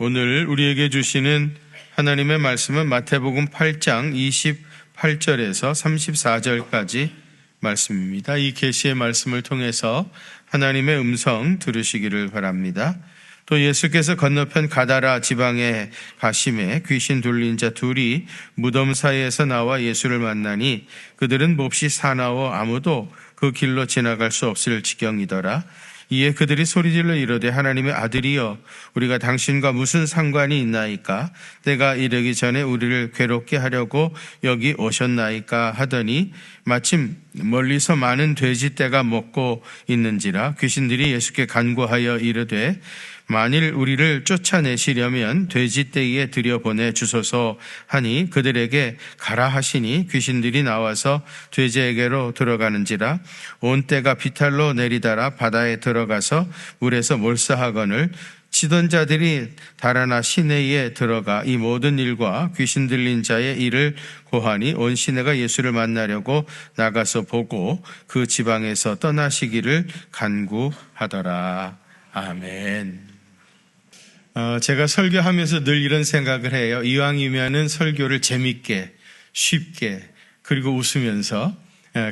오늘 우리에게 주시는 하나님의 말씀은 마태복음 8장 28절에서 34절까지 말씀입니다. 이 계시의 말씀을 통해서 하나님의 음성 들으시기를 바랍니다. 또 예수께서 건너편 가다라 지방에 가심에 귀신 들린 자 둘이 무덤 사이에서 나와 예수를 만나니 그들은 몹시 사나워 아무도 그 길로 지나갈 수 없을 지경이더라. 이에 그들이 소리질러 이르되 하나님의 아들이여 우리가 당신과 무슨 상관이 있나이까? 때가 이르기 전에 우리를 괴롭게 하려고 여기 오셨나이까? 하더니 마침 멀리서 많은 돼지떼가 먹고 있는지라 귀신들이 예수께 간구하여 이르되 만일 우리를 쫓아내시려면 돼지떼에 들여보내 주소서 하니 그들에게 가라 하시니 귀신들이 나와서 돼지에게로 들어가는지라 온 떼가 비탈로 내리달아 바다에 들어가서 물에서 몰사하거늘 치던 자들이 달아나 시내에 들어가 이 모든 일과 귀신 들린 자의 일을 고하니 온 시내가 예수를 만나려고 나가서 보고 그 지방에서 떠나시기를 간구하더라. 아멘. 제가 설교하면서 늘 이런 생각을 해요. 이왕이면은 설교를 재밌게, 쉽게, 그리고 웃으면서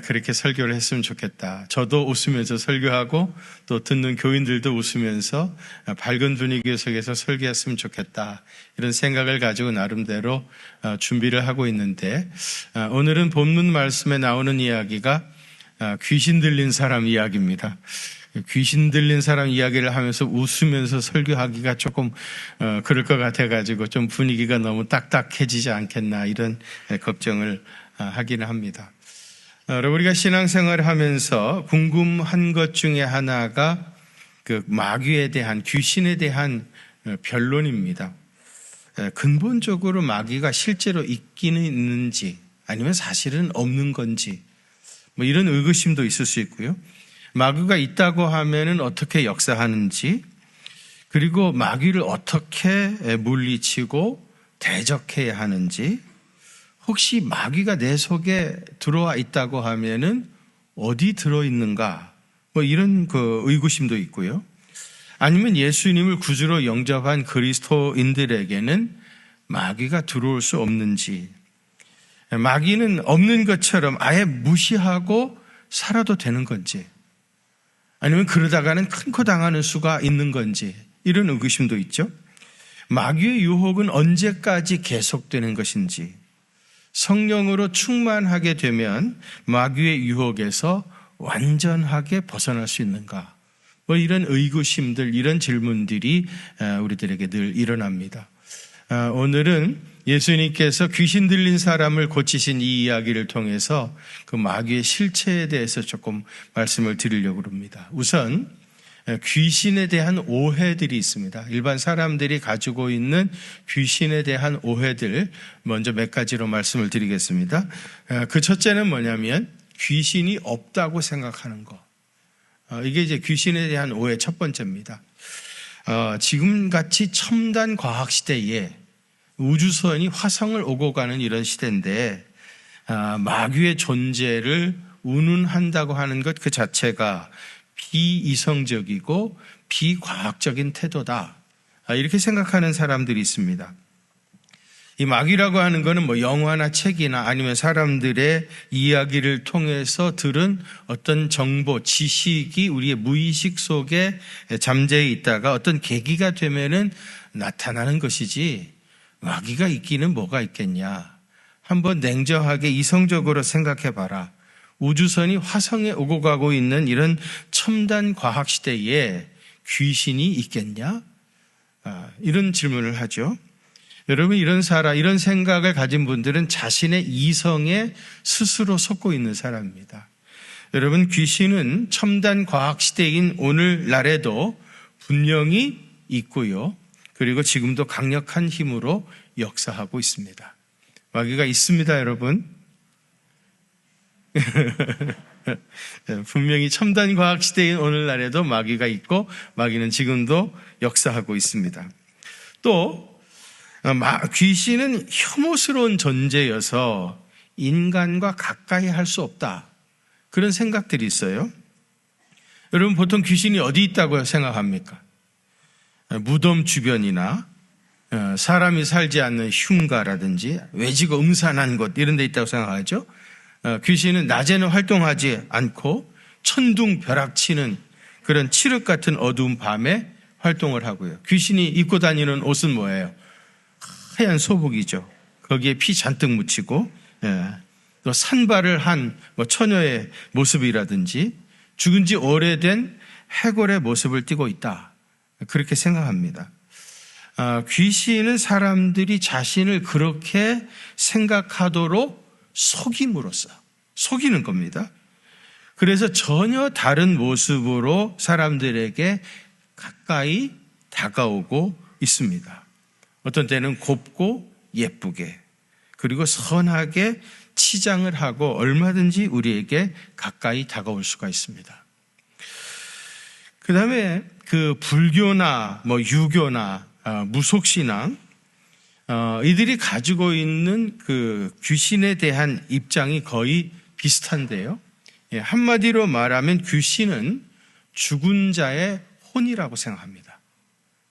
그렇게 설교를 했으면 좋겠다. 저도 웃으면서 설교하고 또 듣는 교인들도 웃으면서 밝은 분위기 속에서 설교했으면 좋겠다. 이런 생각을 가지고 나름대로 준비를 하고 있는데 오늘은 본문 말씀에 나오는 이야기가 귀신 들린 사람 이야기입니다. 귀신 들린 사람 이야기를 하면서 웃으면서 설교하기가 조금 그럴 것 같아가지고 좀 분위기가 너무 딱딱해지지 않겠나 이런 걱정을 하기는 합니다. 우리가 신앙생활을 하면서 궁금한 것 중에 하나가 그 마귀에 대한 귀신에 대한 변론입니다. 근본적으로 마귀가 실제로 있기는 있는지 아니면 사실은 없는 건지 뭐 이런 의구심도 있을 수 있고요. 마귀가 있다고 하면은 어떻게 역사하는지, 그리고 마귀를 어떻게 물리치고 대적해야 하는지, 혹시 마귀가 내 속에 들어와 있다고 하면은 어디 들어있는가, 뭐 이런 그 의구심도 있고요. 아니면 예수님을 구주로 영접한 그리스도인들에게는 마귀가 들어올 수 없는지, 마귀는 없는 것처럼 아예 무시하고 살아도 되는 건지, 아니면 그러다가는 큰 코 당하는 수가 있는 건지 이런 의구심도 있죠. 마귀의 유혹은 언제까지 계속되는 것인지, 성령으로 충만하게 되면 마귀의 유혹에서 완전하게 벗어날 수 있는가, 뭐 이런 의구심들, 이런 질문들이 우리들에게 늘 일어납니다. 오늘은 예수님께서 귀신 들린 사람을 고치신 이 이야기를 통해서 그 마귀의 실체에 대해서 조금 말씀을 드리려고 합니다. 우선 귀신에 대한 오해들이 있습니다. 일반 사람들이 가지고 있는 귀신에 대한 오해들 먼저 몇 가지로 말씀을 드리겠습니다. 그 첫째는 뭐냐면 귀신이 없다고 생각하는 거. 이게 이제 귀신에 대한 오해 첫 번째입니다. 지금같이 첨단 과학 시대에 우주선이 화성을 오고 가는 이런 시대인데 마귀의 존재를 운운한다고 하는 것 그 자체가 비이성적이고 비과학적인 태도다, 이렇게 생각하는 사람들이 있습니다. 이 마귀라고 하는 것은 뭐 영화나 책이나 아니면 사람들의 이야기를 통해서 들은 어떤 정보, 지식이 우리의 무의식 속에 잠재해 있다가 어떤 계기가 되면은 나타나는 것이지, 마귀가 있기는 뭐가 있겠냐. 한번 냉정하게 이성적으로 생각해 봐라. 우주선이 화성에 오고 가고 있는 이런 첨단 과학 시대에 귀신이 있겠냐? 이런 질문을 하죠. 여러분, 이런 생각을 가진 분들은 자신의 이성에 스스로 속고 있는 사람입니다. 여러분, 귀신은 첨단 과학 시대인 오늘날에도 분명히 있고요. 그리고 지금도 강력한 힘으로 역사하고 있습니다. 마귀가 있습니다, 여러분. 분명히 첨단 과학 시대인 오늘날에도 마귀가 있고 마귀는 지금도 역사하고 있습니다. 또 귀신은 혐오스러운 존재여서 인간과 가까이 할 수 없다, 그런 생각들이 있어요. 여러분, 보통 귀신이 어디 있다고 생각합니까? 무덤 주변이나 사람이 살지 않는 흉가라든지 외지고 음산한 곳 이런 데 있다고 생각하죠. 귀신은 낮에는 활동하지 않고 천둥벼락치는 그런 칠흑 같은 어두운 밤에 활동을 하고요. 귀신이 입고 다니는 옷은 뭐예요? 하얀 소복이죠. 거기에 피 잔뜩 묻히고 또 산발을 한 처녀의 모습이라든지 죽은 지 오래된 해골의 모습을 띠고 있다. 그렇게 생각합니다. 귀신은 사람들이 자신을 그렇게 생각하도록 속임으로써 속이는 겁니다. 그래서 전혀 다른 모습으로 사람들에게 가까이 다가오고 있습니다. 어떤 때는 곱고 예쁘게 그리고 선하게 치장을 하고 얼마든지 우리에게 가까이 다가올 수가 있습니다. 그 다음에 그 불교나 유교나 무속신앙 이들이 가지고 있는 그 귀신에 대한 입장이 거의 비슷한데요. 한마디로 말하면 귀신은 죽은 자의 혼이라고 생각합니다.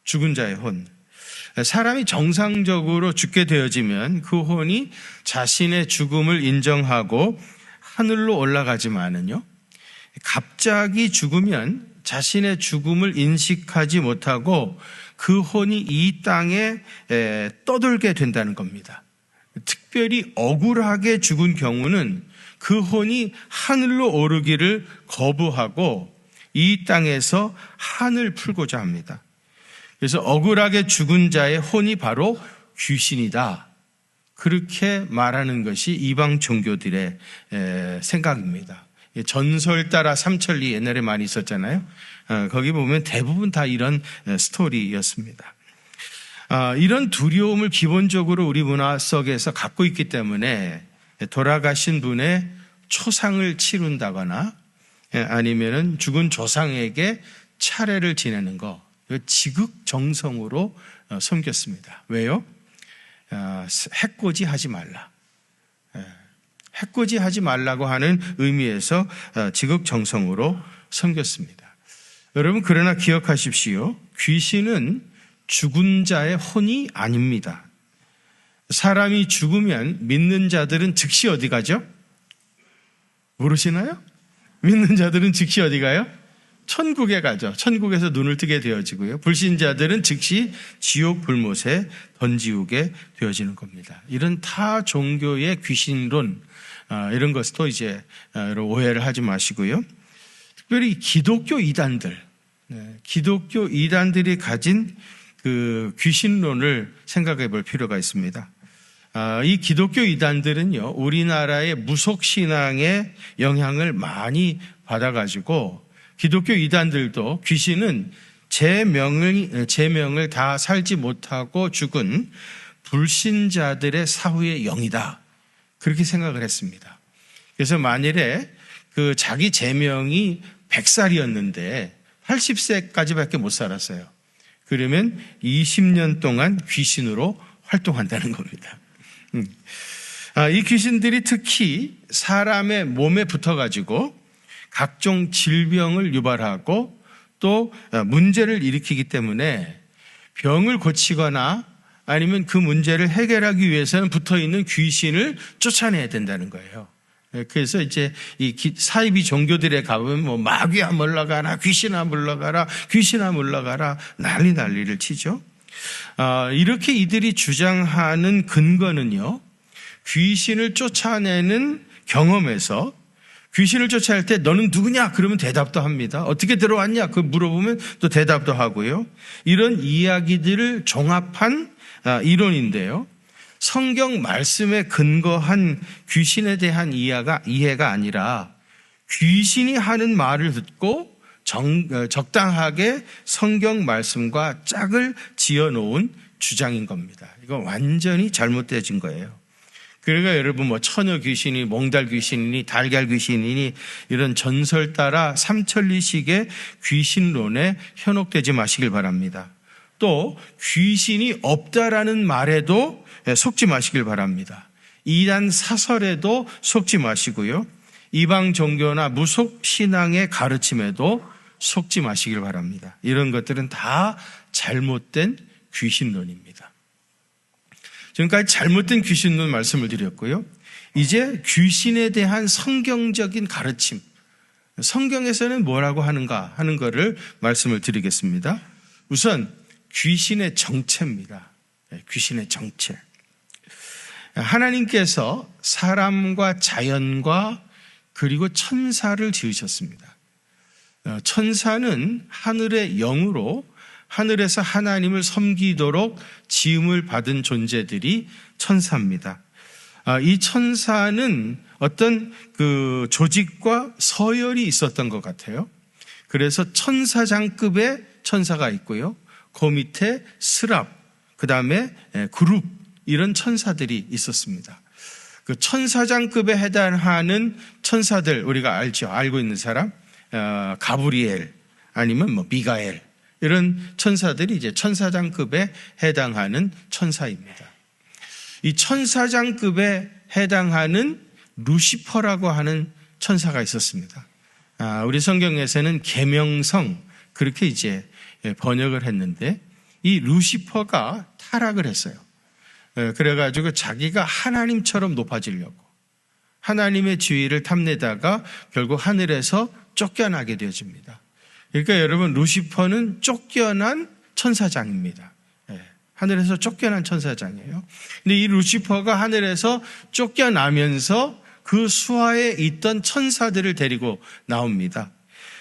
죽은 자의 혼. 사람이 정상적으로 죽게 되어지면 그 혼이 자신의 죽음을 인정하고 하늘로 올라가지만은요, 갑자기 죽으면 자신의 죽음을 인식하지 못하고 그 혼이 이 땅에 떠돌게 된다는 겁니다. 특별히 억울하게 죽은 경우는 그 혼이 하늘로 오르기를 거부하고 이 땅에서 한을 풀고자 합니다. 그래서 억울하게 죽은 자의 혼이 바로 귀신이다. 그렇게 말하는 것이 이방 종교들의 생각입니다. 전설 따라 삼천리 옛날에 많이 있었잖아요. 거기 보면 대부분 다 이런 스토리였습니다. 이런 두려움을 기본적으로 우리 문화 속에서 갖고 있기 때문에 돌아가신 분의 초상을 치룬다거나 아니면은 죽은 조상에게 차례를 지내는 거 지극정성으로 섬겼습니다. 왜요? 해코지 하지 말라. 해코지 하지 말라고 하는 의미에서 지극정성으로 섬겼습니다. 여러분, 그러나 기억하십시오. 귀신은 죽은 자의 혼이 아닙니다. 사람이 죽으면 믿는 자들은 즉시 어디 가죠? 모르시나요? 믿는 자들은 즉시 어디 가요? 천국에 가죠. 천국에서 눈을 뜨게 되어지고요. 불신자들은 즉시 지옥 불못에 던지우게 되어지는 겁니다. 이런 타 종교의 귀신론, 이런 것도 이제 오해를 하지 마시고요. 특별히 기독교 이단들이 가진 그 귀신론을 생각해 볼 필요가 있습니다. 이 기독교 이단들은요, 우리나라의 무속신앙의 영향을 많이 받아가지고 기독교 이단들도 귀신은 제명을 다 살지 못하고 죽은 불신자들의 사후의 영이다. 그렇게 생각을 했습니다. 그래서 만일에 그 자기 제명이 100살이었는데 80세까지밖에 못 살았어요. 그러면 20년 동안 귀신으로 활동한다는 겁니다. 이 귀신들이 특히 사람의 몸에 붙어가지고 각종 질병을 유발하고 또 문제를 일으키기 때문에 병을 고치거나 아니면 그 문제를 해결하기 위해서는 붙어있는 귀신을 쫓아내야 된다는 거예요. 그래서 이제 이 사이비 종교들에 가보면 마귀야 물러가라, 귀신아 물러가라, 귀신아 물러가라 난리를 치죠. 이렇게 이들이 주장하는 근거는요, 귀신을 쫓아내는 경험에서 귀신을 쫓아낼 때 너는 누구냐? 그러면 대답도 합니다. 어떻게 들어왔냐? 그 물어보면 또 대답도 하고요. 이런 이야기들을 종합한 이론인데요. 성경 말씀에 근거한 귀신에 대한 이해가 아니라 귀신이 하는 말을 듣고 적당하게 성경 말씀과 짝을 지어놓은 주장인 겁니다. 이거 완전히 잘못되어진 거예요. 그러니까 여러분 처녀 귀신이 몽달 귀신이니 달걀 귀신이니 이런 전설 따라 삼천리식의 귀신론에 현혹되지 마시길 바랍니다. 또 귀신이 없다라는 말에도 속지 마시길 바랍니다. 이단 사설에도 속지 마시고요. 이방 종교나 무속 신앙의 가르침에도 속지 마시길 바랍니다. 이런 것들은 다 잘못된 귀신론입니다. 지금까지 잘못된 귀신론 말씀을 드렸고요. 이제 귀신에 대한 성경적인 가르침, 성경에서는 뭐라고 하는가 하는 것을 말씀을 드리겠습니다. 우선 귀신의 정체입니다. 귀신의 정체. 하나님께서 사람과 자연과 그리고 천사를 지으셨습니다. 천사는 하늘의 영으로 하늘에서 하나님을 섬기도록 지음을 받은 존재들이 천사입니다. 이 천사는 어떤 그 조직과 서열이 있었던 것 같아요. 그래서 천사장급의 천사가 있고요. 그 밑에 스랍, 그 다음에 그룹, 이런 천사들이 있었습니다. 그 천사장급에 해당하는 천사들, 우리가 알고 있는 사람, 가브리엘, 아니면 미가엘, 이런 천사들이 이제 천사장급에 해당하는 천사입니다. 이 천사장급에 해당하는 루시퍼라고 하는 천사가 있었습니다. 우리 성경에서는 계명성, 그렇게 이제 번역을 했는데, 이 루시퍼가 타락을 했어요. 그래가지고 자기가 하나님처럼 높아지려고 하나님의 지위를 탐내다가 결국 하늘에서 쫓겨나게 되어집니다. 그러니까 여러분, 루시퍼는 쫓겨난 천사장입니다. 하늘에서 쫓겨난 천사장이에요. 근데 이 루시퍼가 하늘에서 쫓겨나면서 그 수하에 있던 천사들을 데리고 나옵니다.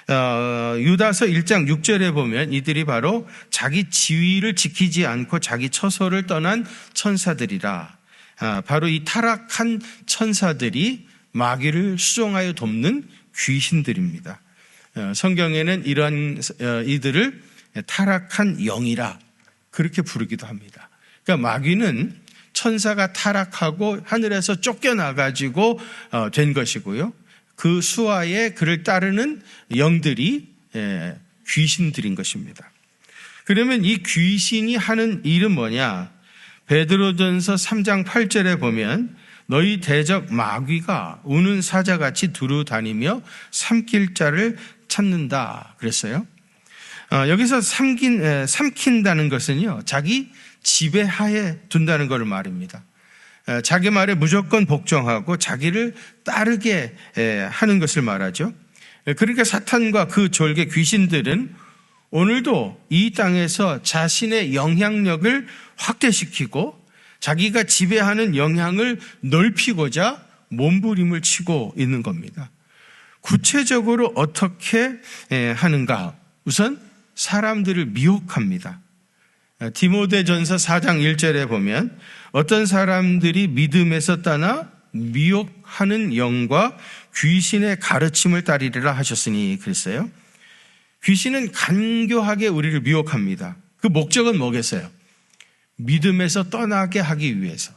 유다서 1장 6절에 보면 이들이 바로 자기 지위를 지키지 않고 자기 처소를 떠난 천사들이라. 바로 이 타락한 천사들이 마귀를 수종하여 돕는 귀신들입니다. 성경에는 이런 이들을 타락한 영이라 그렇게 부르기도 합니다. 그러니까 마귀는 천사가 타락하고 하늘에서 쫓겨나가지고 된 것이고요. 그 수하에 그를 따르는 영들이 귀신들인 것입니다. 그러면 이 귀신이 하는 일은 뭐냐? 베드로전서 3장 8절에 보면 너희 대적 마귀가 우는 사자같이 두루 다니며 삼킬 자를 찾는다 그랬어요. 여기서 삼킨다는 것은요, 자기 지배하에 둔다는 것을 말입니다. 자기 말에 무조건 복종하고 자기를 따르게 하는 것을 말하죠. 그러니까 사탄과 그 졸개 귀신들은 오늘도 이 땅에서 자신의 영향력을 확대시키고 자기가 지배하는 영향을 넓히고자 몸부림을 치고 있는 겁니다. 구체적으로 어떻게 하는가? 우선 사람들을 미혹합니다. 디모데전서 4장 1절에 보면 어떤 사람들이 믿음에서 떠나 미혹하는 영과 귀신의 가르침을 따르리라 하셨으니 그랬어요. 귀신은 간교하게 우리를 미혹합니다. 그 목적은 뭐겠어요? 믿음에서 떠나게 하기 위해서.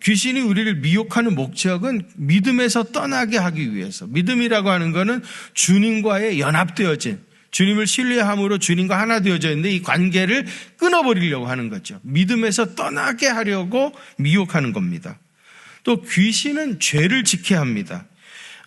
귀신이 우리를 미혹하는 목적은 믿음에서 떠나게 하기 위해서. 믿음이라고 하는 것은 주님과의 연합되어진, 주님을 신뢰함으로 주님과 하나 되어져 있는데 이 관계를 끊어버리려고 하는 거죠. 믿음에서 떠나게 하려고 미혹하는 겁니다. 또 귀신은 죄를 지게 합니다.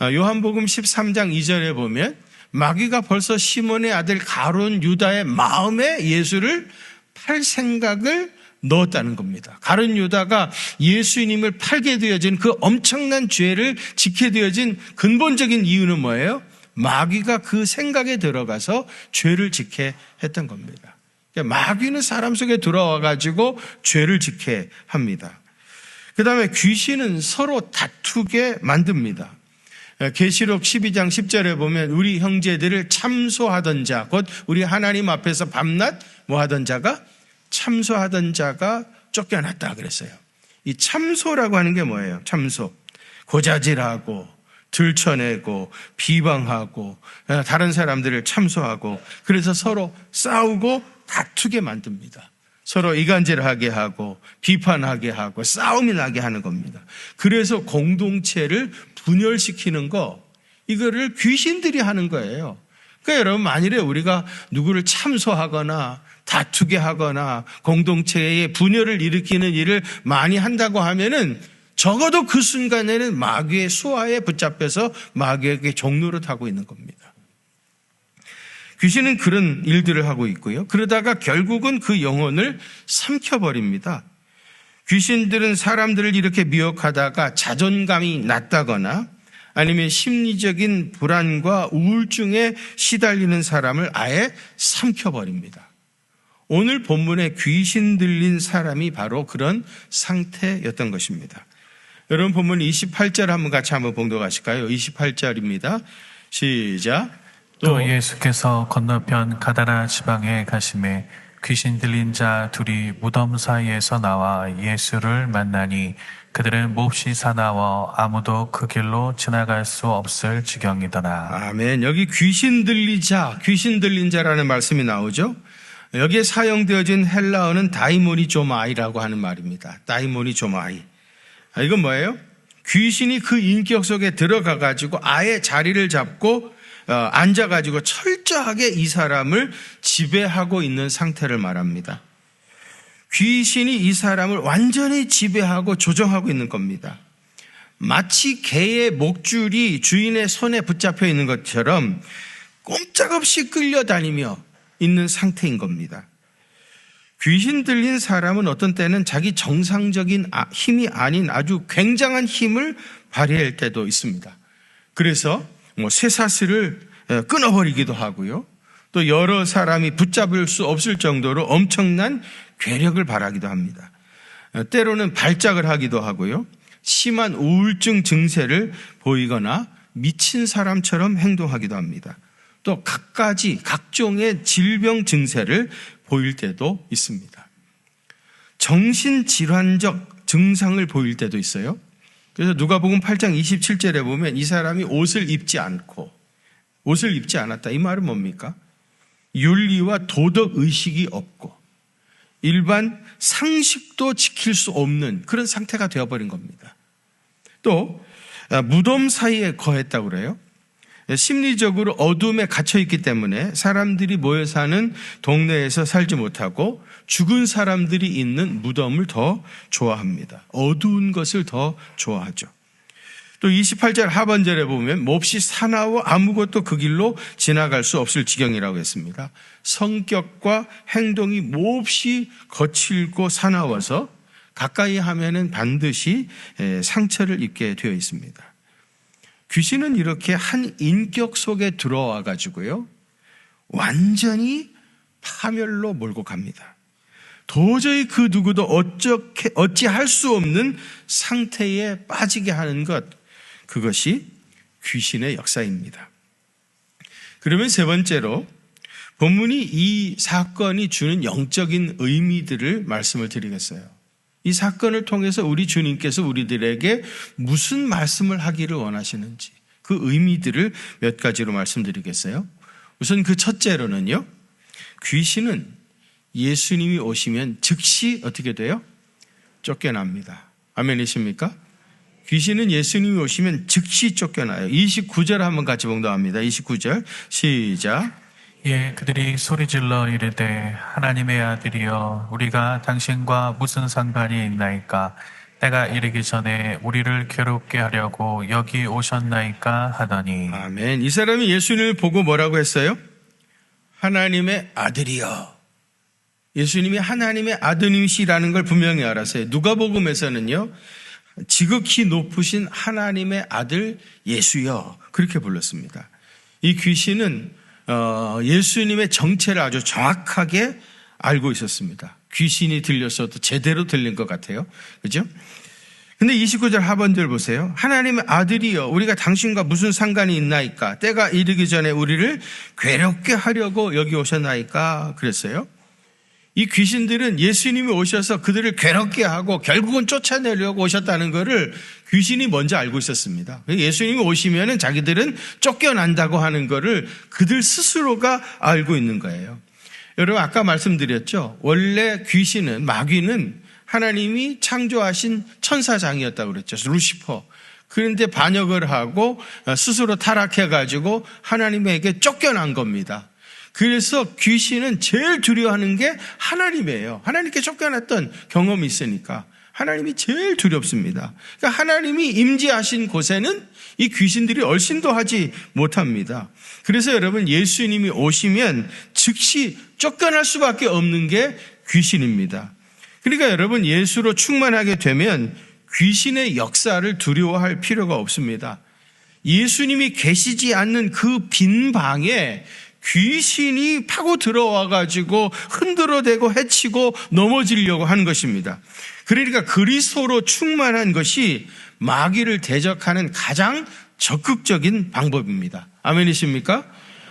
요한복음 13장 2절에 보면 마귀가 벌써 시몬의 아들 가룟 유다의 마음에 예수를 팔 생각을 넣었다는 겁니다. 가룟 유다가 예수님을 팔게 되어진 그 엄청난 죄를 짓게 되어진 근본적인 이유는 뭐예요? 마귀가 그 생각에 들어가서 죄를 짓게 했던 겁니다. 그러니까 마귀는 사람 속에 들어와 가지고 죄를 짓게 합니다. 그 다음에 귀신은 서로 다투게 만듭니다. 계시록 12장 10절에 보면 우리 형제들을 참소하던 자, 곧 우리 하나님 앞에서 밤낮 뭐 하던 자가? 참소하던 자가 쫓겨났다 그랬어요. 이 참소라고 하는 게 뭐예요? 참소. 고자질하고 들춰내고 비방하고 다른 사람들을 참소하고 그래서 서로 싸우고 다투게 만듭니다. 서로 이간질하게 하고 비판하게 하고 싸움이 나게 하는 겁니다. 그래서 공동체를 분열시키는 거, 이거를 귀신들이 하는 거예요. 그러니까 여러분, 만일에 우리가 누구를 참소하거나 다투게 하거나 공동체에 분열을 일으키는 일을 많이 한다고 하면은 적어도 그 순간에는 마귀의 수하에 붙잡혀서 마귀에게 종노릇 하고 있는 겁니다. 귀신은 그런 일들을 하고 있고요. 그러다가 결국은 그 영혼을 삼켜버립니다. 귀신들은 사람들을 이렇게 미혹하다가 자존감이 낮다거나 아니면 심리적인 불안과 우울증에 시달리는 사람을 아예 삼켜버립니다. 오늘 본문에 귀신 들린 사람이 바로 그런 상태였던 것입니다. 여러분 본문 28절 같이 한번 봉독하실까요? 28절입니다. 시작. 또 예수께서 건너편 가다라 지방에 가심에 귀신 들린 자 둘이 무덤 사이에서 나와 예수를 만나니 그들은 몹시 사나워 아무도 그 길로 지나갈 수 없을 지경이더라. 아멘. 여기 귀신 들린 자라는 말씀이 나오죠. 여기에 사용되어진 헬라어는 다이모니조마이라고 하는 말입니다. 다이모니조마이. 이건 뭐예요? 귀신이 그 인격 속에 들어가가지고 아예 자리를 잡고 앉아가지고 철저하게 이 사람을 지배하고 있는 상태를 말합니다. 귀신이 이 사람을 완전히 지배하고 조정하고 있는 겁니다. 마치 개의 목줄이 주인의 손에 붙잡혀 있는 것처럼 꼼짝없이 끌려다니며 있는 상태인 겁니다. 귀신 들린 사람은 어떤 때는 자기 정상적인 힘이 아닌 아주 굉장한 힘을 발휘할 때도 있습니다. 그래서 쇠사슬을 끊어버리기도 하고요. 또 여러 사람이 붙잡을 수 없을 정도로 엄청난 괴력을 발하기도 합니다. 때로는 발작을 하기도 하고요. 심한 우울증 증세를 보이거나 미친 사람처럼 행동하기도 합니다. 또 각종의 질병 증세를 보일 때도 있습니다. 정신질환적 증상을 보일 때도 있어요. 그래서 누가복음 8장 27절에 보면 이 사람이 옷을 입지 않았다. 이 말은 뭡니까? 윤리와 도덕 의식이 없고 일반 상식도 지킬 수 없는 그런 상태가 되어버린 겁니다. 또 무덤 사이에 거했다고 그래요. 심리적으로 어둠에 갇혀있기 때문에 사람들이 모여 사는 동네에서 살지 못하고 죽은 사람들이 있는 무덤을 더 좋아합니다. 어두운 것을 더 좋아하죠. 또 28절 하반절에 보면 몹시 사나워 아무것도 그 길로 지나갈 수 없을 지경이라고 했습니다. 성격과 행동이 몹시 거칠고 사나워서 가까이 하면은 반드시 상처를 입게 되어 있습니다. 귀신은 이렇게 한 인격 속에 들어와 가지고요, 완전히 파멸로 몰고 갑니다. 도저히 그 누구도 어찌할 수 없는 상태에 빠지게 하는 것, 그것이 귀신의 역사입니다. 그러면 세 번째로 본문이 이 사건이 주는 영적인 의미들을 말씀을 드리겠어요. 이 사건을 통해서 우리 주님께서 우리들에게 무슨 말씀을 하기를 원하시는지 그 의미들을 몇 가지로 말씀드리겠어요. 우선 그 첫째로는요, 귀신은 예수님이 오시면 즉시 어떻게 돼요? 쫓겨납니다. 아멘이십니까? 귀신은 예수님이 오시면 즉시 쫓겨나요. 29절 한번 같이 봉독합니다. 29절 시작. 예, 그들이 소리질러 이르되 하나님의 아들이여 우리가 당신과 무슨 상관이 있나이까? 때가 이르기 전에 우리를 괴롭게 하려고 여기 오셨나이까 하더니. 아멘. 이 사람이 예수님을 보고 뭐라고 했어요? 하나님의 아들이여. 예수님이 하나님의 아들이시라는 걸 분명히 알았어요. 누가복음에서는요, 지극히 높으신 하나님의 아들 예수여 그렇게 불렀습니다. 이 귀신은 예수님의 정체를 아주 정확하게 알고 있었습니다. 귀신이 들렸어도 제대로 들린 것 같아요. 그죠? 근데 29절 하반절 보세요. 하나님의 아들이여 우리가 당신과 무슨 상관이 있나이까? 때가 이르기 전에 우리를 괴롭게 하려고 여기 오셨나이까? 그랬어요. 이 귀신들은 예수님이 오셔서 그들을 괴롭게 하고 결국은 쫓아내려고 오셨다는 것을 귀신이 먼저 알고 있었습니다. 예수님이 오시면은 자기들은 쫓겨난다고 하는 것을 그들 스스로가 알고 있는 거예요. 여러분 아까 말씀드렸죠. 원래 귀신은, 마귀는 하나님이 창조하신 천사장이었다고 그랬죠. 루시퍼. 그런데 반역을 하고 스스로 타락해가지고 하나님에게 쫓겨난 겁니다. 그래서 귀신은 제일 두려워하는 게 하나님이에요. 하나님께 쫓겨났던 경험이 있으니까 하나님이 제일 두렵습니다. 그러니까 하나님이 임재하신 곳에는 이 귀신들이 얼씬도 하지 못합니다. 그래서 여러분 예수님이 오시면 즉시 쫓겨날 수밖에 없는 게 귀신입니다. 그러니까 여러분, 예수로 충만하게 되면 귀신의 역사를 두려워할 필요가 없습니다. 예수님이 계시지 않는 그 빈 방에 귀신이 파고 들어와가지고 흔들어대고 해치고 넘어지려고 하는 것입니다. 그러니까 그리스도로 충만한 것이 마귀를 대적하는 가장 적극적인 방법입니다. 아멘이십니까?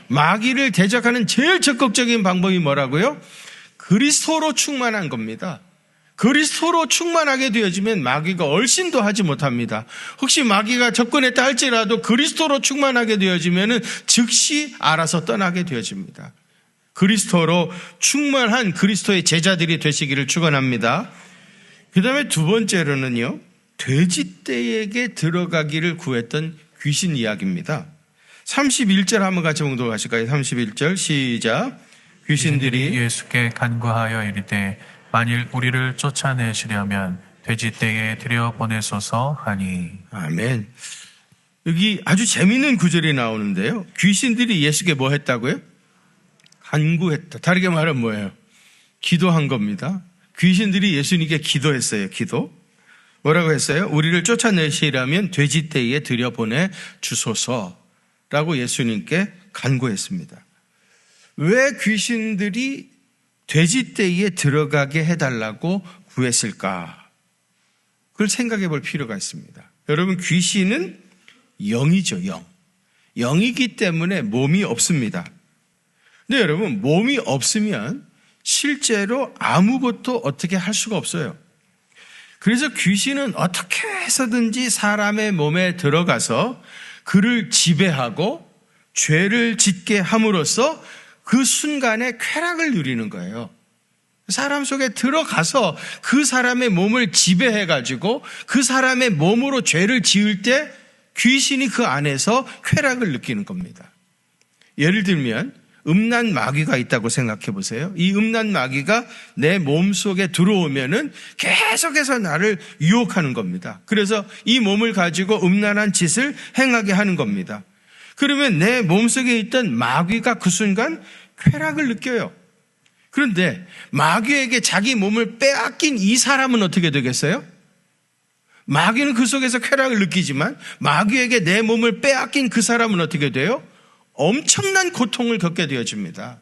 마귀를 대적하는 제일 적극적인 방법이 뭐라고요? 그리스도로 충만한 겁니다. 그리스도로 충만하게 되어지면 마귀가 얼씬도 하지 못합니다. 혹시 마귀가 접근했다 할지라도 그리스도로 충만하게 되어지면 즉시 알아서 떠나게 되어집니다. 그리스도로 충만한 그리스도의 제자들이 되시기를 축원합니다. 그 다음에 두 번째로는요, 돼지떼에게 들어가기를 구했던 귀신 이야기입니다. 31절 한번 같이 봉독하실까요? 31절 시작. 귀신들이 예수께 간구하여 이르되 만일 우리를 쫓아내시려면 돼지떼에 들여보내소서 하니. 아멘. 여기 아주 재미있는 구절이 나오는데요. 귀신들이 예수께 뭐 했다고요? 간구했다. 다르게 말하면 뭐예요? 기도한 겁니다. 귀신들이 예수님께 기도했어요. 기도. 뭐라고 했어요? 우리를 쫓아내시려면 돼지떼에 들여보내 주소서라고 예수님께 간구했습니다. 왜 귀신들이 돼지떼에 들어가게 해달라고 구했을까? 그걸 생각해 볼 필요가 있습니다. 여러분, 귀신은 영이죠, 영. 영이기 때문에 몸이 없습니다. 근데 여러분, 몸이 없으면 실제로 아무것도 어떻게 할 수가 없어요. 그래서 귀신은 어떻게 해서든지 사람의 몸에 들어가서 그를 지배하고 죄를 짓게 함으로써 그 순간에 쾌락을 누리는 거예요. 사람 속에 들어가서 그 사람의 몸을 지배해가지고 그 사람의 몸으로 죄를 지을 때 귀신이 그 안에서 쾌락을 느끼는 겁니다. 예를 들면 음란 마귀가 있다고 생각해 보세요. 이 음란 마귀가 내 몸속에 들어오면은 계속해서 나를 유혹하는 겁니다. 그래서 이 몸을 가지고 음란한 짓을 행하게 하는 겁니다. 그러면 내 몸속에 있던 마귀가 그 순간 쾌락을 느껴요. 그런데 마귀에게 자기 몸을 빼앗긴 이 사람은 어떻게 되겠어요? 마귀는 그 속에서 쾌락을 느끼지만 마귀에게 내 몸을 빼앗긴 그 사람은 어떻게 돼요? 엄청난 고통을 겪게 되어집니다.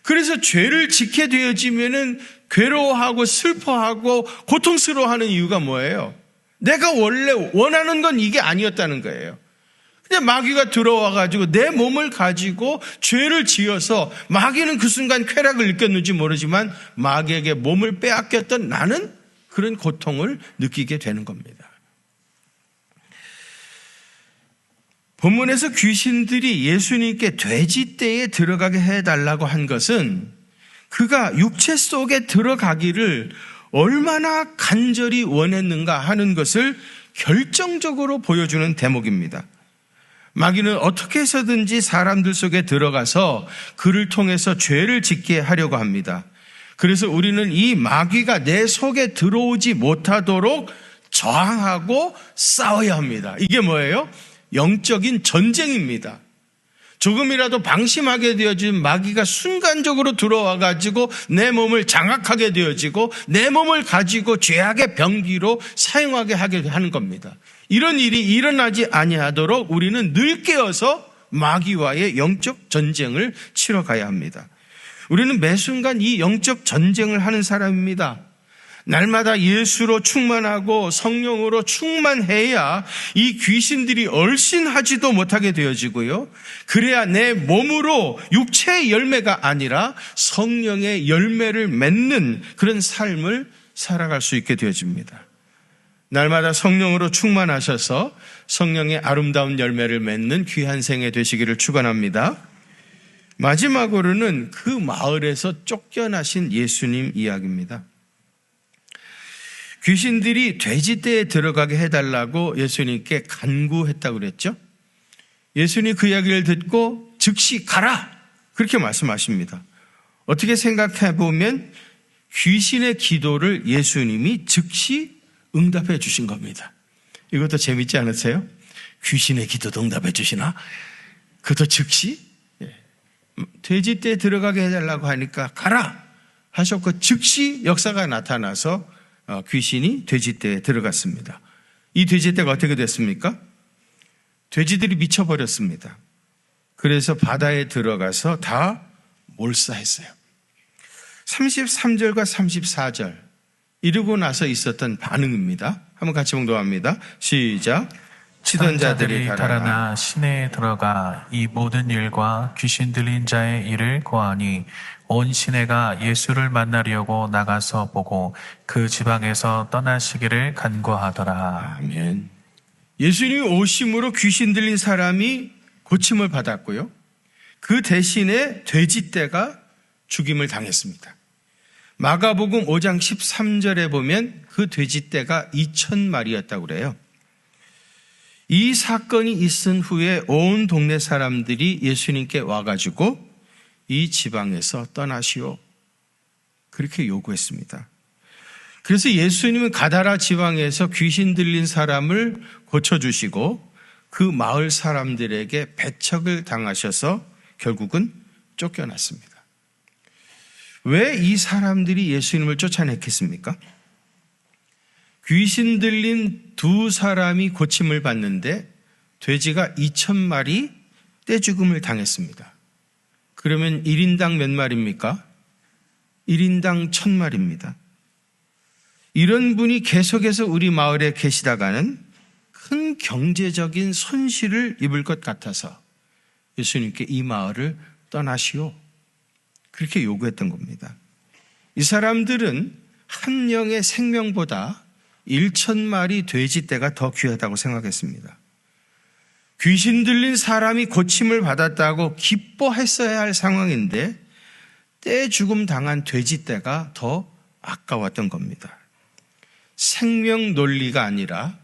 그래서 죄를 짓게 되어지면은 괴로워하고 슬퍼하고 고통스러워하는 이유가 뭐예요? 내가 원래 원하는 건 이게 아니었다는 거예요. 그냥 마귀가 들어와가지고 내 몸을 가지고 죄를 지어서 마귀는 그 순간 쾌락을 느꼈는지 모르지만 마귀에게 몸을 빼앗겼던 나는 그런 고통을 느끼게 되는 겁니다. 본문에서 귀신들이 예수님께 돼지떼에 들어가게 해달라고 한 것은 그가 육체 속에 들어가기를 얼마나 간절히 원했는가 하는 것을 결정적으로 보여주는 대목입니다. 마귀는 어떻게 해서든지 사람들 속에 들어가서 그를 통해서 죄를 짓게 하려고 합니다. 그래서 우리는 이 마귀가 내 속에 들어오지 못하도록 저항하고 싸워야 합니다. 이게 뭐예요? 영적인 전쟁입니다. 조금이라도 방심하게 되어진 마귀가 순간적으로 들어와가지고 내 몸을 장악하게 되어지고 내 몸을 가지고 죄악의 병기로 사용하게 하게 하는 겁니다. 이런 일이 일어나지 아니하도록 우리는 늘 깨어서 마귀와의 영적 전쟁을 치러 가야 합니다. 우리는 매 순간 이 영적 전쟁을 하는 사람입니다. 날마다 예수로 충만하고 성령으로 충만해야 이 귀신들이 얼씬하지도 못하게 되어지고요. 그래야 내 몸으로 육체의 열매가 아니라 성령의 열매를 맺는 그런 삶을 살아갈 수 있게 되어집니다. 날마다 성령으로 충만하셔서 성령의 아름다운 열매를 맺는 귀한 생애 되시기를 축원합니다. 마지막으로는 그 마을에서 쫓겨나신 예수님 이야기입니다. 귀신들이 돼지떼에 들어가게 해달라고 예수님께 간구했다고 그랬죠. 예수님이 그 이야기를 듣고 즉시 가라 그렇게 말씀하십니다. 어떻게 생각해 보면 귀신의 기도를 예수님이 즉시 응답해 주신 겁니다. 이것도 재밌지 않으세요? 귀신의 기도도 응답해 주시나? 그것도 즉시? 돼지떼에 들어가게 해달라고 하니까 가라 하셨고 즉시 역사가 나타나서 귀신이 돼지떼에 들어갔습니다. 이 돼지떼가 어떻게 됐습니까? 돼지들이 미쳐버렸습니다. 그래서 바다에 들어가서 다 몰사했어요. 33절과 34절 이러고 나서 있었던 반응입니다. 한번 같이 봉독합니다. 시작. 치던 자들이 달아나 시내에 들어가 이 모든 일과 귀신 들린 자의 일을 고하니 온 시내가 예수를 만나려고 나가서 보고 그 지방에서 떠나시기를 간구하더라. 아멘. 예수님이 오심으로 귀신 들린 사람이 고침을 받았고요. 그 대신에 돼지떼가 죽임을 당했습니다. 마가복음 5장 13절에 보면 그 돼지떼가 2,000마리였다고 그래요. 이 사건이 있은 후에 온 동네 사람들이 예수님께 와가지고 이 지방에서 떠나시오. 그렇게 요구했습니다. 그래서 예수님은 가다라 지방에서 귀신 들린 사람을 고쳐주시고 그 마을 사람들에게 배척을 당하셔서 결국은 쫓겨났습니다. 왜 이 사람들이 예수님을 쫓아냈겠습니까? 귀신 들린 두 사람이 고침을 받는데 돼지가 2,000마리 떼죽음을 당했습니다. 그러면 1인당 몇 마리입니까? 1인당 1,000마리입니다. 이런 분이 계속해서 우리 마을에 계시다가는 큰 경제적인 손실을 입을 것 같아서 예수님께 이 마을을 떠나시오. 그렇게 요구했던 겁니다. 이 사람들은 한 명의 생명보다 1,000마리 돼지떼가 더 귀하다고 생각했습니다. 귀신 들린 사람이 고침을 받았다고 기뻐했어야 할 상황인데 떼 죽음 당한 돼지떼가 더 아까웠던 겁니다. 생명 논리가 아니라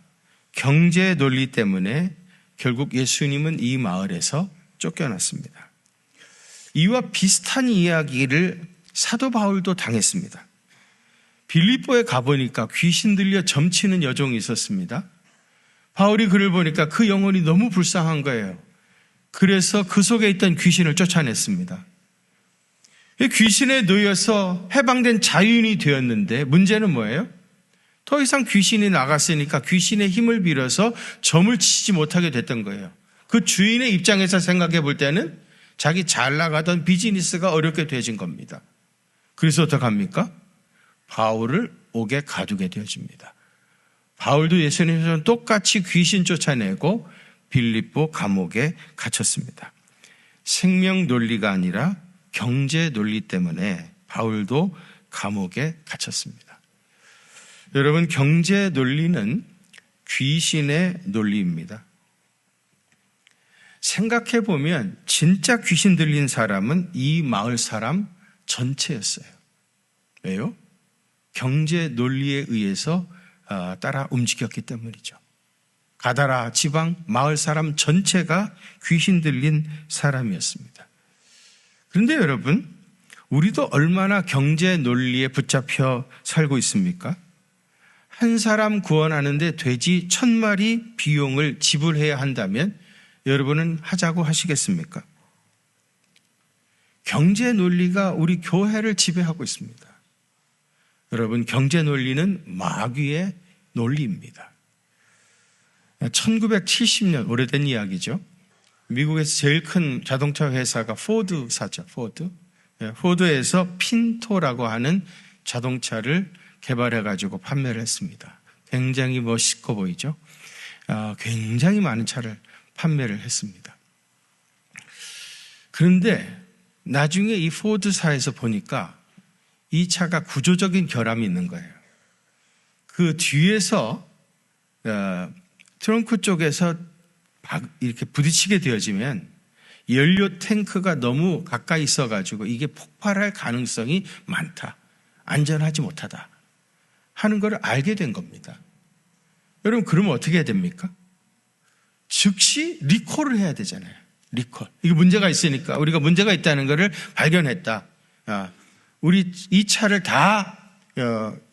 경제 논리 때문에 결국 예수님은 이 마을에서 쫓겨났습니다. 이와 비슷한 이야기를 사도 바울도 당했습니다. 빌립보에 가보니까 귀신 들려 점치는 여종이 있었습니다. 바울이 그를 보니까 그 영혼이 너무 불쌍한 거예요. 그래서 그 속에 있던 귀신을 쫓아냈습니다. 귀신에 놓여서 해방된 자유인이 되었는데 문제는 뭐예요? 더 이상 귀신이 나갔으니까 귀신의 힘을 빌어서 점을 치지 못하게 됐던 거예요. 그 주인의 입장에서 생각해 볼 때는 자기 잘 나가던 비즈니스가 어렵게 되어진 겁니다. 그래서 어떡합니까? 바울을 옥에 가두게 되어집니다. 바울도 예수님처럼 똑같이 귀신 쫓아내고 빌립보 감옥에 갇혔습니다. 생명 논리가 아니라 경제 논리 때문에 바울도 감옥에 갇혔습니다. 여러분, 경제 논리는 귀신의 논리입니다. 생각해 보면 진짜 귀신 들린 사람은 이 마을 사람 전체였어요. 왜요? 경제 논리에 의해서 따라 움직였기 때문이죠. 가다라 지방 마을 사람 전체가 귀신 들린 사람이었습니다. 그런데 여러분, 우리도 얼마나 경제 논리에 붙잡혀 살고 있습니까? 한 사람 구원하는데 돼지 1,000마리 비용을 지불해야 한다면 여러분은 하자고 하시겠습니까? 경제 논리가 우리 교회를 지배하고 있습니다. 여러분, 경제 논리는 마귀의 논리입니다. 1970년, 오래된 이야기죠. 미국에서 제일 큰 자동차 회사가 포드사죠. 포드에서 핀토라고 하는 자동차를 개발해가지고 판매를 했습니다. 굉장히 멋있고 보이죠. 굉장히 많은 차를 판매를 했습니다. 그런데 나중에 이 포드사에서 보니까 이 차가 구조적인 결함이 있는 거예요. 그 뒤에서 트렁크 쪽에서 이렇게 부딪히게 되어지면 연료 탱크가 너무 가까이 있어가지고 이게 폭발할 가능성이 많다. 안전하지 못하다. 하는 걸 알게 된 겁니다. 여러분, 그러면 어떻게 해야 됩니까? 즉시 리콜을 해야 되잖아요. 리콜. 이게 문제가 있으니까 우리가 문제가 있다는 것을 발견했다. 우리 이 차를 다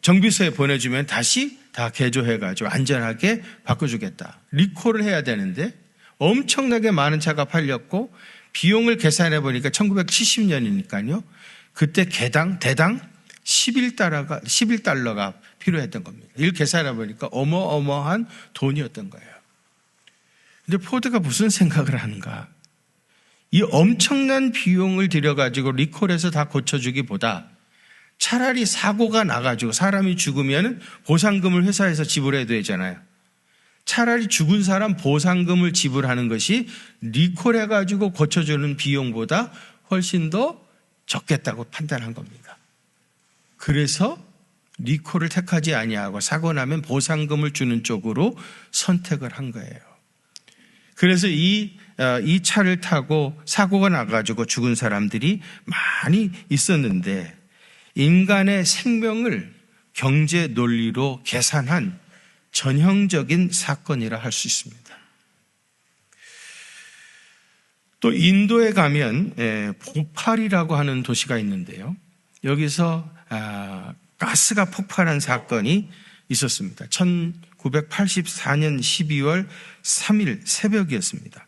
정비소에 보내주면 다시 다 개조해가지고 안전하게 바꿔주겠다. 리콜을 해야 되는데 엄청나게 많은 차가 팔렸고 비용을 계산해 보니까 1970년이니까요. 그때 대당 $11달러가 필요했던 겁니다. 이걸 계산해 보니까 어마어마한 돈이었던 거예요. 근데 포드가 무슨 생각을 하는가? 이 엄청난 비용을 들여가지고 리콜해서 다 고쳐주기보다 차라리 사고가 나가지고 사람이 죽으면 보상금을 회사에서 지불해야 되잖아요. 차라리 죽은 사람 보상금을 지불하는 것이 리콜해가지고 고쳐주는 비용보다 훨씬 더 적겠다고 판단한 겁니다. 그래서 리콜을 택하지 아니하고 사고 나면 보상금을 주는 쪽으로 선택을 한 거예요. 그래서 이 차를 타고 사고가 나가지고 죽은 사람들이 많이 있었는데 인간의 생명을 경제 논리로 계산한 전형적인 사건이라 할 수 있습니다. 또 인도에 가면 보팔이라고 하는 도시가 있는데요. 여기서 가스가 폭발한 사건이 있었습니다. 1984년 12월 3일 새벽이었습니다.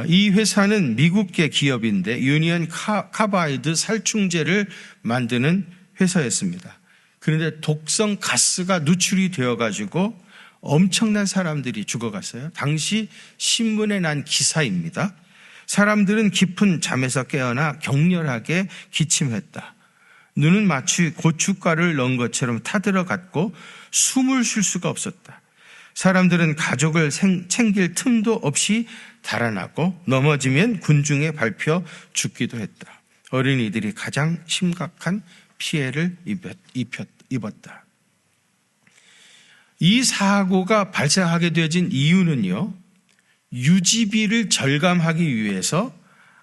이 회사는 미국계 기업인데 유니언 카바이드 살충제를 만드는 회사였습니다. 그런데 독성 가스가 누출이 되어가지고 엄청난 사람들이 죽어갔어요. 당시 신문에 난 기사입니다. 사람들은 깊은 잠에서 깨어나 격렬하게 기침했다. 눈은 마치 고춧가루를 넣은 것처럼 타들어갔고 숨을 쉴 수가 없었다. 사람들은 가족을 챙길 틈도 없이 달아나고 넘어지면 군중에 밟혀 죽기도 했다. 어린이들이 가장 심각한 피해를 입었다. 이 사고가 발생하게 되어진 이유는요, 유지비를 절감하기 위해서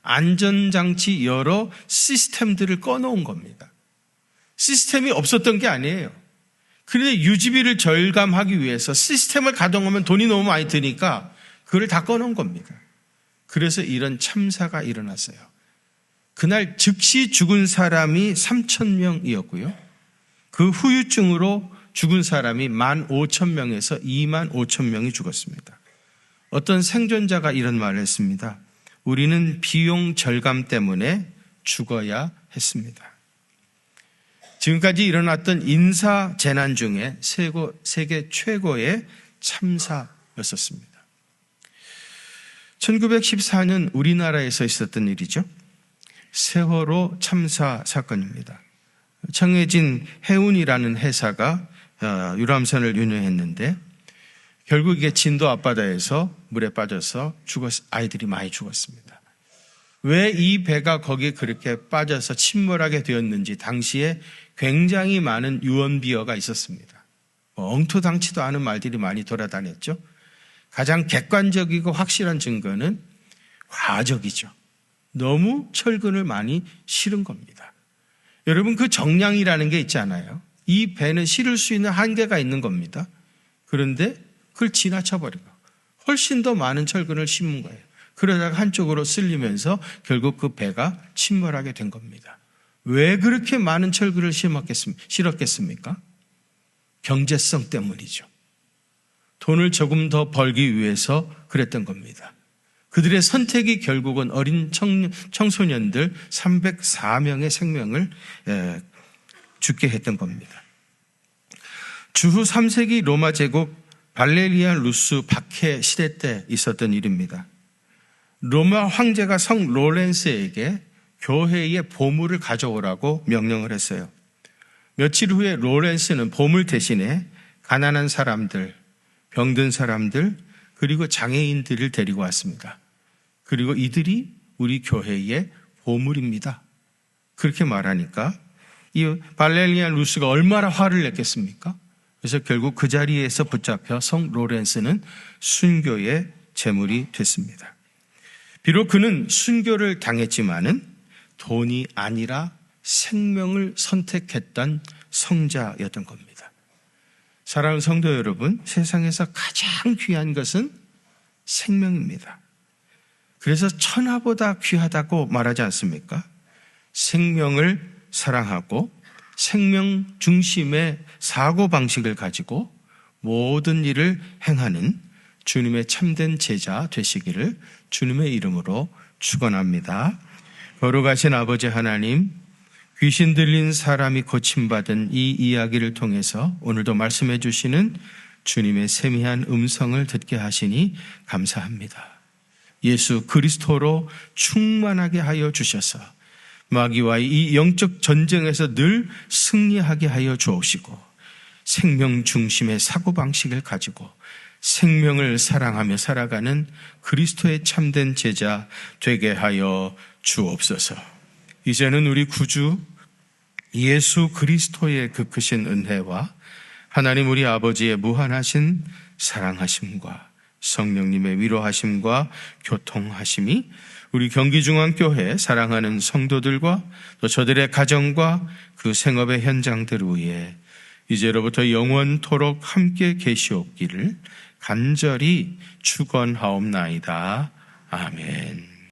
안전장치 여러 시스템들을 꺼놓은 겁니다. 시스템이 없었던 게 아니에요. 그런데 유지비를 절감하기 위해서 시스템을 가동하면 돈이 너무 많이 드니까 그걸 다 꺼놓은 겁니다. 그래서 이런 참사가 일어났어요. 그날 즉시 죽은 사람이 3,000명이었고요. 그 후유증으로 죽은 사람이 15,000명에서 25,000명이 죽었습니다. 어떤 생존자가 이런 말을 했습니다. 우리는 비용 절감 때문에 죽어야 했습니다. 지금까지 일어났던 인사 재난 중에 세계 최고의 참사였었습니다. 1914년 우리나라에서 있었던 일이죠. 세월호 참사 사건입니다. 청해진 해운이라는 회사가 유람선을 운영했는데 결국 이게 진도 앞바다에서 물에 빠져서 아이들이 많이 죽었습니다. 왜 이 배가 거기에 그렇게 빠져서 침몰하게 되었는지 당시에 굉장히 많은 유언비어가 있었습니다. 엉토당치도 않은 말들이 많이 돌아다녔죠. 가장 객관적이고 확실한 증거는 과적이죠. 너무 철근을 많이 실은 겁니다. 여러분, 그 정량이라는 게 있지 않아요? 이 배는 실을 수 있는 한계가 있는 겁니다. 그런데 그걸 지나쳐버리고 훨씬 더 많은 철근을 심은 거예요. 그러다가 한쪽으로 쓸리면서 결국 그 배가 침몰하게 된 겁니다. 왜 그렇게 많은 철근을 실었겠습니까? 경제성 때문이죠. 돈을 조금 더 벌기 위해서 그랬던 겁니다. 그들의 선택이 결국은 어린 청소년들 304명의 생명을 죽게 했던 겁니다. 주후 3세기 로마 제국 발레리안 루스 박해 시대 때 있었던 일입니다. 로마 황제가 성 로렌스에게 교회의 보물을 가져오라고 명령을 했어요. 며칠 후에 로렌스는 보물 대신에 가난한 사람들, 병든 사람들, 그리고 장애인들을 데리고 왔습니다. 그리고 이들이 우리 교회의 보물입니다. 그렇게 말하니까 이 발레리안 루스가 얼마나 화를 냈겠습니까? 그래서 결국 그 자리에서 붙잡혀 성 로렌스는 순교의 제물이 됐습니다. 비록 그는 순교를 당했지만은 돈이 아니라 생명을 선택했던 성자였던 겁니다. 사랑하는 성도 여러분, 세상에서 가장 귀한 것은 생명입니다. 그래서 천하보다 귀하다고 말하지 않습니까? 생명을 사랑하고 생명 중심의 사고방식을 가지고 모든 일을 행하는 주님의 참된 제자 되시기를 주님의 이름으로 축원합니다. 거룩하신 아버지 하나님, 귀신 들린 사람이 고침받은 이 이야기를 통해서 오늘도 말씀해 주시는 주님의 세미한 음성을 듣게 하시니 감사합니다. 예수 그리스도로 충만하게 하여 주셔서 마귀와의 이 영적 전쟁에서 늘 승리하게 하여 주옵시고 생명 중심의 사고방식을 가지고 생명을 사랑하며 살아가는 그리스도의 참된 제자 되게 하여 주옵소서. 이제는 우리 구주 예수 그리스도의 그 크신 은혜와 하나님 우리 아버지의 무한하신 사랑하심과 성령님의 위로하심과 교통하심이 우리 경기중앙교회 사랑하는 성도들과 또 저들의 가정과 그 생업의 현장들 위에 이제로부터 영원토록 함께 계시옵기를 간절히 축원하옵나이다. 아멘.